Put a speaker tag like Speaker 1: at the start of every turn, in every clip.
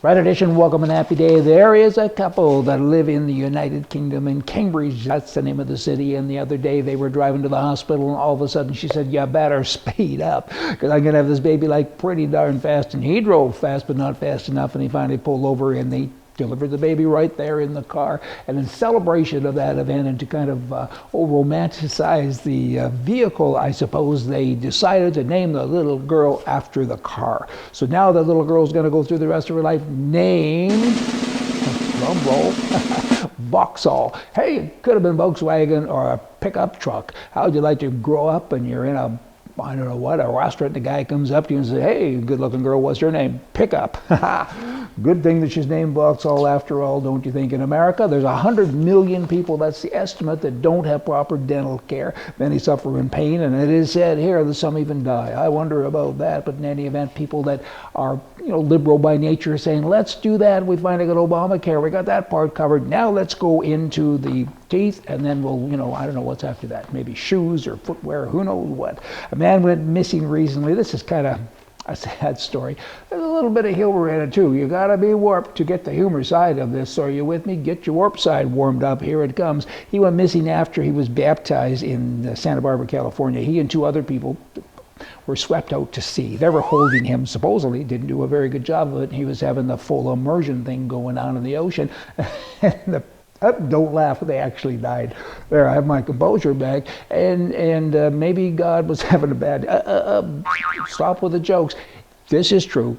Speaker 1: Right edition, welcome and happy day. There is a couple that live in the United Kingdom in Cambridge. That's the name of the city. And the other day they were driving to the hospital and all of a sudden she said, you better speed up because I'm going to have this baby like pretty darn fast. And he drove fast but not fast enough, and he finally pulled over and they delivered the baby right there in the car. And in celebration of that event and to kind of romanticize the vehicle, I suppose, they decided to name the little girl after the car. So now the little girl's going to go through the rest of her life named, drum roll, Vauxhall. Hey, it could have been Volkswagen or a pickup truck. How would you like to grow up and you're in a, I don't know what, a restaurant, the guy comes up to you and says, hey, good looking girl, what's your name? Pickup. Good thing that she's named Vauxhall after all, don't you think? In America, there's 100 million people, that's the estimate, that don't have proper dental care. Many suffer in pain, and it is said here that some even die. I wonder about that, but in any event, people that are liberal by nature are saying, let's do that. We finally got Obamacare. We got that part covered. Now let's go into the teeth, and then we'll, I don't know what's after that. Maybe shoes or footwear, who knows what. A man went missing recently. This is kind of a sad story. There's a little bit of humor in it too. You gotta be warped to get the humor side of this. So are you with me? Get your warp side warmed up. Here it comes. He went missing after he was baptized in Santa Barbara, California. He and two other people were swept out to sea. They were holding him, supposedly, didn't do a very good job of it. He was having the full immersion thing going on in the ocean. And don't laugh, they actually died. There, I have my composure back. And maybe God was having a bad, stop with the jokes. This is true.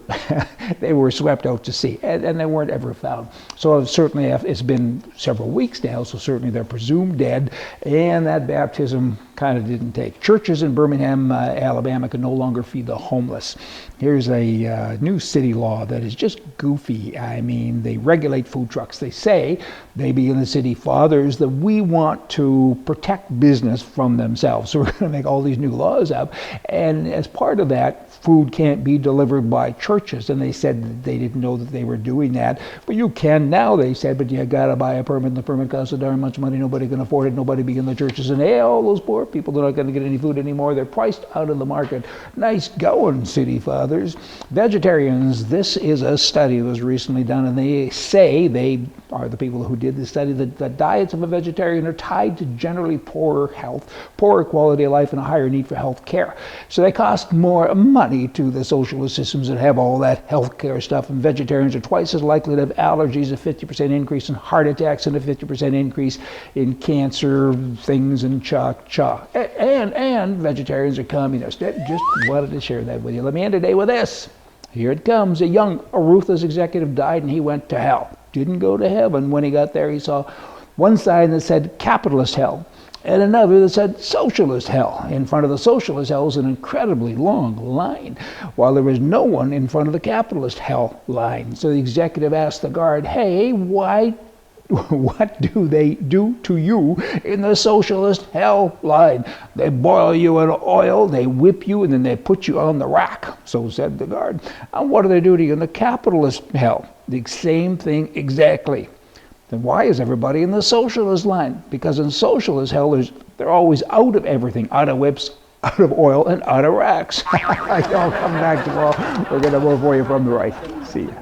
Speaker 1: They were swept out to sea, and they weren't ever found. So certainly it's been several weeks now, so certainly they're presumed dead, and that baptism kind of didn't take. Churches in Birmingham, Alabama can no longer feed the homeless. Here's a new city law that is just goofy. I mean, they regulate food trucks. They say, they being the city fathers, that we want to protect business from themselves. So we're going to make all these new laws up, and as part of that, food can't be delivered by churches. And they said that they didn't know that they were doing that. But you can now, they said, but you got to buy a permit. And the permit costs so darn much money, nobody can afford it. Nobody be in the churches. And hey, all those poor people, they're not going to get any food anymore. They're priced out of the market. Nice going, city fathers. Vegetarians, this is a study that was recently done, and they say, they are the people who did this study, that the diets of a vegetarian are tied to generally poorer health, poorer quality of life, and a higher need for health care. So they cost more money to the socialist systems that have all that health care stuff, and vegetarians are twice as likely to have allergies, a 50% increase in heart attacks, and a 50% increase in cancer things, and and vegetarians are communists. Just wanted to share that with you. Let me end today with this. Here it comes. A young, ruthless executive died and he went to hell. Didn't go to heaven. When he got there, he saw one sign that said capitalist hell, and another that said socialist hell. In front of the socialist hell was an incredibly long line, while there was no one in front of the capitalist hell line. So the executive asked the guard, hey, what do they do to you in the socialist hell line? They boil you in oil, they whip you, and then they put you on the rack. So said the guard. And what do they do to you in the capitalist hell? The same thing exactly. Then why is everybody in the socialist line? Because in socialist hell, they're always out of everything, out of whips, out of oil, and out of racks. I'll come back tomorrow. We're going to vote for you from the right. See ya.